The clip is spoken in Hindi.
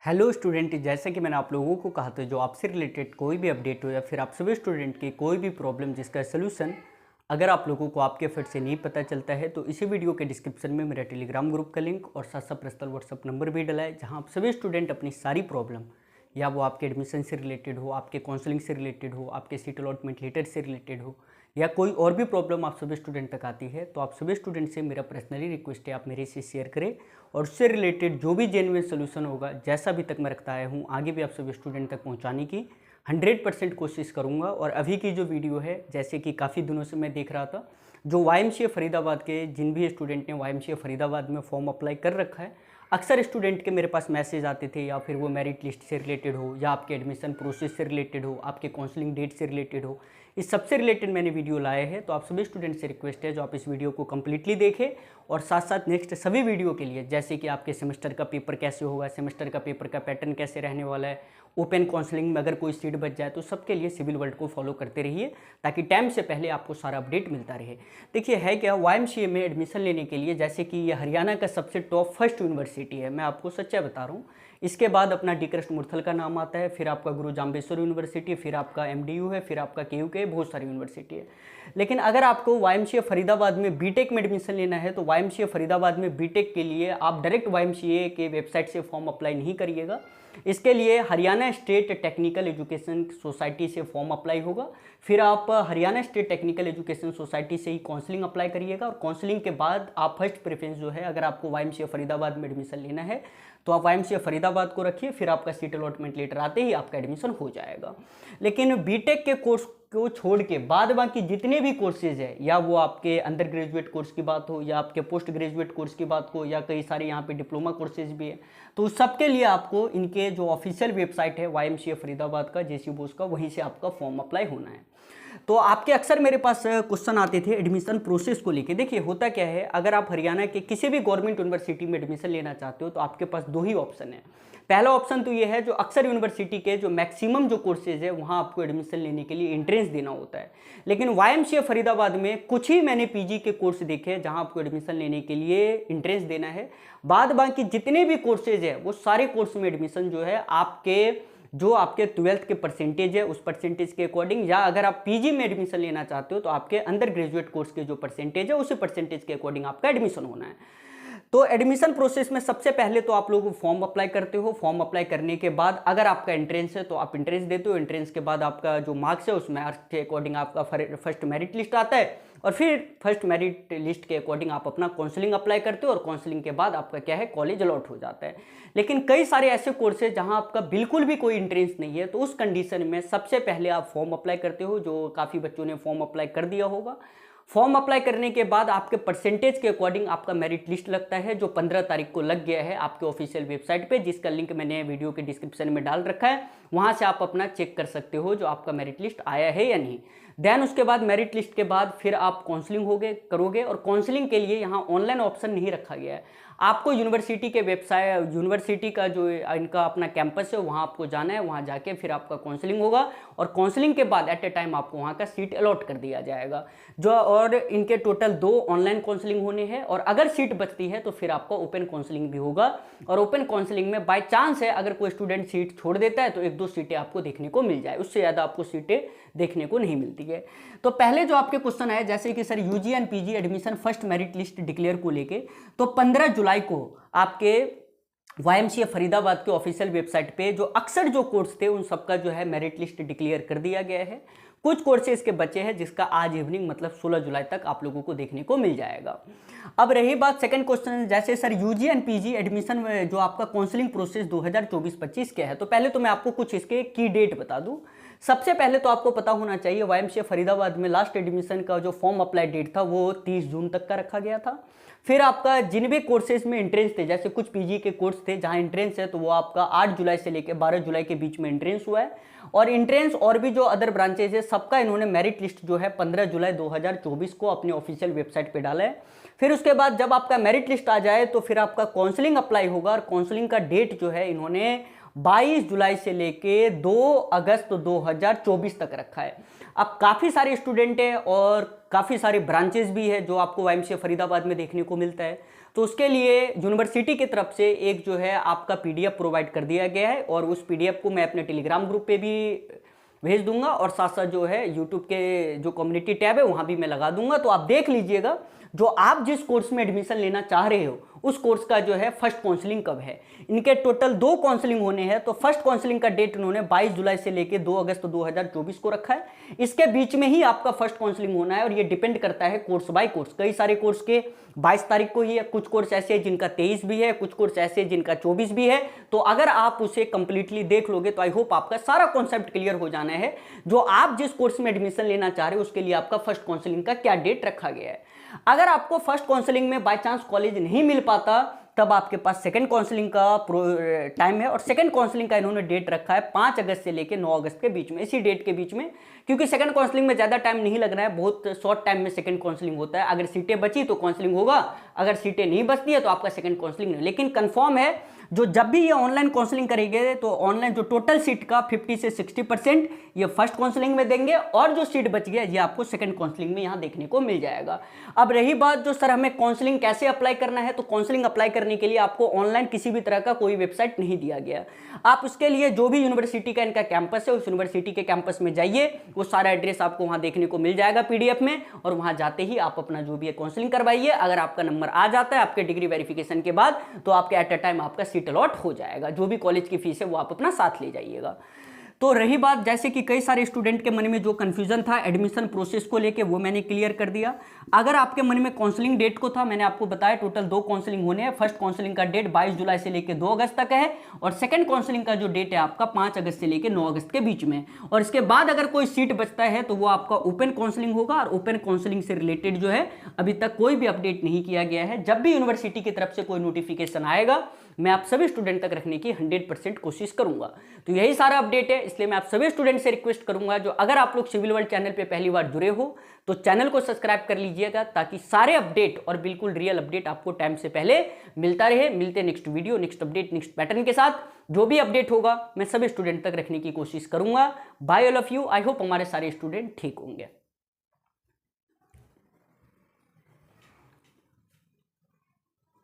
हेलो स्टूडेंट, जैसे कि मैंने आप लोगों को कहा था, जो आपसे रिलेटेड कोई भी अपडेट हो या फिर आप सभी स्टूडेंट की कोई भी प्रॉब्लम जिसका सोल्यूशन अगर आप लोगों को आपके एफर्ट से नहीं पता चलता है तो इसी वीडियो के डिस्क्रिप्शन में मेरा टेलीग्राम ग्रुप का लिंक और साथ साथ पर्सनल व्हाट्सअप नंबर भी डला है, जहां आप सभी स्टूडेंट अपनी सारी प्रॉब्लम या वो आपके एडमिशन से रिलेटेड हो, आपके काउंसलिंग से रिलेटेड हो, आपके सीट अलॉटमेंट लेटर से रिलेटेड हो या कोई और भी प्रॉब्लम आप सभी स्टूडेंट तक आती है, तो आप सभी स्टूडेंट से मेरा पर्सनली रिक्वेस्ट है आप मेरे से शेयर करें और उससे रिलेटेड जो भी जेन्युइन सोल्यूशन होगा, जैसा भी तक मैं रखता आया हूँ, आगे भी आप सभी स्टूडेंट तक पहुँचाने की 100% कोशिश करूँगा। और अभी की जो वीडियो है, जैसे कि काफ़ी दिनों से मैं देख रहा था, जो YMCA फरीदाबाद के जिन भी स्टूडेंट ने YMCA फरीदाबाद में फॉर्म अप्लाई कर रखा है, अक्सर स्टूडेंट के मेरे पास मैसेज आते थे, या फिर वो मेरिट लिस्ट से रिलेटेड हो या आपके एडमिशन प्रोसेस से रिलेटेड हो, आपके काउंसलिंग डेट से रिलेटेड हो, इस सबसे रिलेटेड मैंने वीडियो लाए हैं। तो आप सभी स्टूडेंट से रिक्वेस्ट है जो आप इस वीडियो को कम्प्लीटली देखें और साथ साथ नेक्स्ट सभी वीडियो के लिए, जैसे कि आपके सेमेस्टर का पेपर कैसे होगा, सेमेस्टर का पेपर का पैटर्न कैसे रहने वाला है, ओपन काउंसलिंग में अगर कोई सीट बच जाए तो सबके लिए सिविल वर्ल्ड को फॉलो करते रहिए, ताकि टाइम से पहले आपको सारा अपडेट मिलता रहे। देखिए है क्या, YMCA में एडमिशन लेने के लिए, जैसे कि ये हरियाणा का सबसे टॉप फर्स्ट यूनिवर्सिटी है, मैं आपको सच्चा बता रहा हूँ। इसके बाद अपना डी कृष्णमूर्ति का नाम आता है, फिर आपका गुरु जाम्बेश्वर यूनिवर्सिटी, फिर आपका MDU है, फिर आपका KUK, बहुत सारी यूनिवर्सिटी है। लेकिन अगर आपको YMCA फरीदाबाद में बीटेक में एडमिशन लेना है तो YMCA फरीदाबाद में बीटेक के लिए आप डायरेक्ट YMCA के वेबसाइट से फॉर्म अप्लाई नहीं करिएगा। इसके लिए Haryana state technical education society से फॉर्म अप्लाई होगा, फिर आप Haryana state technical education society से ही काउंसलिंग अप्लाई करिएगा। और काउंसलिंग के बाद आप फर्स्ट प्रेफरेंस जो है, अगर आपको YMCA फरीदाबाद में एडमिशन लेना है तो आप YMCA फरीदाबाद को रखिए, फिर आपका सीट अलॉटमेंट लेटर आते ही आपका एडमिशन हो जाएगा। लेकिन बीटेक के कोर्स को छोड़ के बाद बाकी जितने भी कोर्सेज है, या वो आपके अंडर ग्रेजुएट कोर्स की बात हो या आपके पोस्ट ग्रेजुएट कोर्स की बात हो, या कई सारे यहाँ पे डिप्लोमा कोर्सेज भी है, तो उस सबके लिए आपको इनके जो ऑफिशियल वेबसाइट है YMCA फरीदाबाद का, JC बोस का, वहीं से आपका फॉर्म अप्लाई होना है। तो आपके अक्सर मेरे पास क्वेश्चन आते थे एडमिशन प्रोसेस को लेके। देखिए होता क्या है, अगर आप हरियाणा के किसी भी गवर्नमेंट यूनिवर्सिटी में एडमिशन लेना चाहते हो तो आपके पास दो ही ऑप्शन है। पहला ऑप्शन तो ये है, जो अक्सर यूनिवर्सिटी के जो मैक्सिमम जो कोर्सेज है वहाँ आपको एडमिशन लेने के लिए एंट्रेंस देना होता है। लेकिन YMCA फरीदाबाद में कुछ ही मैंने PG के कोर्स देखे जहाँ आपको एडमिशन लेने के लिए एंट्रेंस देना है। बाद बाकी जितने भी कोर्सेज है वो सारे कोर्स में एडमिशन जो है आपके 12th के परसेंटेज है उस परसेंटेज के अकॉर्डिंग, या अगर आप PG में एडमिशन लेना चाहते हो तो आपके अंडर ग्रेजुएट कोर्स के जो परसेंटेज है उसी परसेंटेज के अकॉर्डिंग आपका एडमिशन होना है। तो एडमिशन प्रोसेस में सबसे पहले तो आप लोग फॉर्म अप्लाई करते हो। फॉर्म अप्लाई करने के बाद अगर आपका एंट्रेंस है तो आप एंट्रेंस देते हो। एंट्रेंस के बाद आपका जो मार्क्स है उस मार्क्स के अकॉर्डिंग आपका फर्स्ट मेरिट लिस्ट आता है, और फिर फर्स्ट मेरिट लिस्ट के अकॉर्डिंग आप अपना काउंसलिंग अप्लाई करते हो, और काउंसलिंग के बाद आपका क्या है, कॉलेज अलॉट हो जाता है। लेकिन कई सारे ऐसे कोर्स है जहां आपका बिल्कुल भी कोई एंट्रेंस नहीं है, तो उस कंडीशन में सबसे पहले आप फॉर्म अप्लाई करते हो, जो काफ़ी बच्चों ने फॉर्म अप्लाई कर दिया होगा। फॉर्म अप्लाई करने के बाद आपके परसेंटेज के अकॉर्डिंग आपका मेरिट लिस्ट लगता है, जो 15 तारीख को लग गया है आपके ऑफिशियल वेबसाइट पे, जिसका लिंक मैंने वीडियो के डिस्क्रिप्शन में डाल रखा है। वहां से आप अपना चेक कर सकते हो जो आपका मेरिट लिस्ट आया है या नहीं। देन उसके बाद मेरिट लिस्ट के बाद फिर आप काउंसलिंग करोगे, और काउंसलिंग के लिए यहाँ ऑनलाइन ऑप्शन नहीं रखा गया है। आपको यूनिवर्सिटी के वेबसाइट, यूनिवर्सिटी का जो इनका अपना कैंपस है वहाँ आपको जाना है, वहाँ जाके फिर आपका काउंसलिंग होगा, और काउंसलिंग के बाद एट ए टाइम आपको वहाँ का सीट अलॉट कर दिया जाएगा। और इनके टोटल 2 ऑनलाइन काउंसलिंग होने हैं, और अगर सीट बचती है तो फिर आपका ओपन काउंसलिंग भी होगा। और ओपन काउंसलिंग में बाय चांस है अगर कोई स्टूडेंट सीट छोड़ देता है तो 1-2 सीटें आपको देखने को मिल जाए, उससे ज़्यादा आपको सीटें देखने को नहीं मिलती है। तो पहले जो आपके क्वेश्चन आए, जैसे कि sir UG and PG admission first merit list declare को लेके, तो 15 जुलाई को आपके YMCA फरीदाबाद के ऑफिशियल वेबसाइट पे जो अक्सर जो कोर्स थे उन सबका जो है मेरिट लिस्ट डिक्लेयर कर दिया गया है। कुछ कोर्सेज के बच्चे हैं जिसका आज इवनिंग मतलब 16 जुलाई तक आप लोगों को देखने को मिल जाएगा। अब रही बात सेकंड क्वेश्चन, जैसे sir UG and PG admission में जो आपका काउंसलिंग प्रोसेस 2024-25 क्या है, तो पहले तो मैं आपको कुछ इसके की डेट बता दूं। सबसे पहले तो आपको पता होना चाहिए YMCA फरीदाबाद में लास्ट एडमिशन का जो फॉर्म अप्लाई डेट था वो 30 जून तक का रखा गया था। फिर आपका जिन भी कोर्सेज में एंट्रेंस थे, जैसे कुछ PG के कोर्स थे जहां एंट्रेंस है तो वो आपका 8 जुलाई से लेकर 12 जुलाई के बीच में एंट्रेंस हुआ है। और एंट्रेंस और भी जो अदर ब्रांचेज है सबका इन्होंने मेरिट लिस्ट जो है 15 जुलाई 2024 को अपने ऑफिशियल वेबसाइट पे डाला है। फिर उसके बाद जब आपका मेरिट लिस्ट आ जाए तो फिर आपका काउंसलिंग अप्लाई होगा, और काउंसलिंग का डेट जो है इन्होंने 22 जुलाई से लेके 2 अगस्त 2024 तक रखा है। अब काफ़ी सारे स्टूडेंट हैं और काफ़ी सारे ब्रांचेस भी है जो आपको वाईएमसीए फरीदाबाद में देखने को मिलता है। तो उसके लिए यूनिवर्सिटी की तरफ से एक जो है आपका पीडीएफ प्रोवाइड कर दिया गया है और उस पीडीएफ को मैं अपने टेलीग्राम ग्रुप पे भी भेज दूंगा और साथ साथ जो है यूट्यूब के जो कम्युनिटी टैब है वहाँ भी मैं लगा दूंगा। तो आप देख लीजिएगा जो आप जिस कोर्स में एडमिशन लेना चाह रहे हो उस कोर्स का जो है फर्स्ट काउंसलिंग कब है। इनके टोटल 2 काउंसलिंग होने हैं। तो फर्स्ट काउंसलिंग का डेट उन्होंने 22 जुलाई से लेकर 2 अगस्त 2024 को रखा है। इसके बीच में ही आपका फर्स्ट काउंसलिंग होना है और ये डिपेंड करता है कोर्स बाय कोर्स। कई सारे कोर्स के 22 तारीख को ही है, कुछ कोर्स ऐसे हैं जिनका 23 भी है, कुछ कोर्स ऐसे हैं जिनका 24 भी है। तो अगर आप उसे कंप्लीटली देख लोगे तो आई होप आपका सारा कॉन्सेप्ट क्लियर हो जाना है जो आप जिस कोर्स में एडमिशन लेना चाह रहे हो उसके लिए आपका फर्स्ट काउंसलिंग का क्या डेट रखा गया है। अगर आपको फर्स्ट काउंसलिंग में बाय चांस कॉलेज नहीं मिल पाता तब आपके पास सेकंड काउंसलिंग का टाइम है और सेकंड काउंसलिंग का इन्होंने डेट रखा है 5 अगस्त से लेकर 9 अगस्त के बीच में, इसी डेट के बीच में, क्योंकि सेकंड काउंसलिंग में ज़्यादा टाइम नहीं लगना है, बहुत शॉर्ट टाइम में सेकंड काउंसलिंग होता है। अगर सीटें बची तो काउंसलिंग होगा, अगर सीटें नहीं बचती है तो आपका सेकंड काउंसलिंग नहीं। लेकिन कंफर्म है जो जब भी ये ऑनलाइन काउंसलिंग करेंगे तो ऑनलाइन जो टोटल सीट का 50 से 60% ये फर्स्ट काउंसलिंग में देंगे और जो सीट बच गया ये आपको सेकंड काउंसलिंग में यहाँ देखने को मिल जाएगा। अब रही बात जो सर हमें काउंसलिंग कैसे अप्लाई करना है, तो काउंसलिंग अप्लाई करने के लिए आपको ऑनलाइन किसी भी तरह का कोई वेबसाइट नहीं दिया गया। आप उसके लिए जो भी यूनिवर्सिटी का इनका कैंपस है उस यूनिवर्सिटी के कैंपस में जाइए, वो सारा एड्रेस आपको वहाँ देखने को मिल जाएगा पीडीएफ में और वहाँ जाते ही आप अपना जो भी है काउंसलिंग करवाइए। अगर आपका नंबर आ जाता है आपके डिग्री वेरिफिकेशन के बाद तो आपके एट अ टाइम आपका सीट अलॉट हो जाएगा। जो भी कॉलेज की फीस है वो आप अपना साथ ले जाइएगा। तो रही बात जैसे कि कई सारे स्टूडेंट के मन में जो कंफ्यूजन था एडमिशन प्रोसेस को लेके वो मैंने क्लियर कर दिया। अगर आपके मन में काउंसलिंग डेट को था, मैंने आपको बताया टोटल 2 काउंसलिंग होने हैं। फर्स्ट काउंसलिंग का डेट 22 जुलाई से लेकर 2 अगस्त तक है और सेकंड काउंसलिंग का जो डेट है आपका 5 अगस्त से लेकर 9 अगस्त के बीच में। और इसके बाद अगर कोई सीट बचता है तो वो आपका ओपन काउंसलिंग होगा और ओपन काउंसलिंग से रिलेटेड जो है अभी तक कोई भी अपडेट नहीं किया गया है। जब भी यूनिवर्सिटी की तरफ से कोई नोटिफिकेशन आएगा मैं आप सभी स्टूडेंट तक रखने की 100% कोशिश करूंगा। तो यही सारा अपडेट है, इसलिए मैं आप सभी स्टूडेंट से रिक्वेस्ट करूंगा जो अगर आप लोग सिविल वर्ल्ड चैनल पे पहली बार जुड़े हो तो चैनल को सब्सक्राइब कर लीजिएगा ताकि सारे अपडेट और बिल्कुल रियल अपडेट आपको टाइम से पहले मिलता रहे। मिलते next video, next update, next pattern के साथ। जो भी अपडेट होगा मैं सभी स्टूडेंट तक रखने की कोशिश करूंगा। Bye all of you. I hope हमारे सारे स्टूडेंट ठीक होंगे।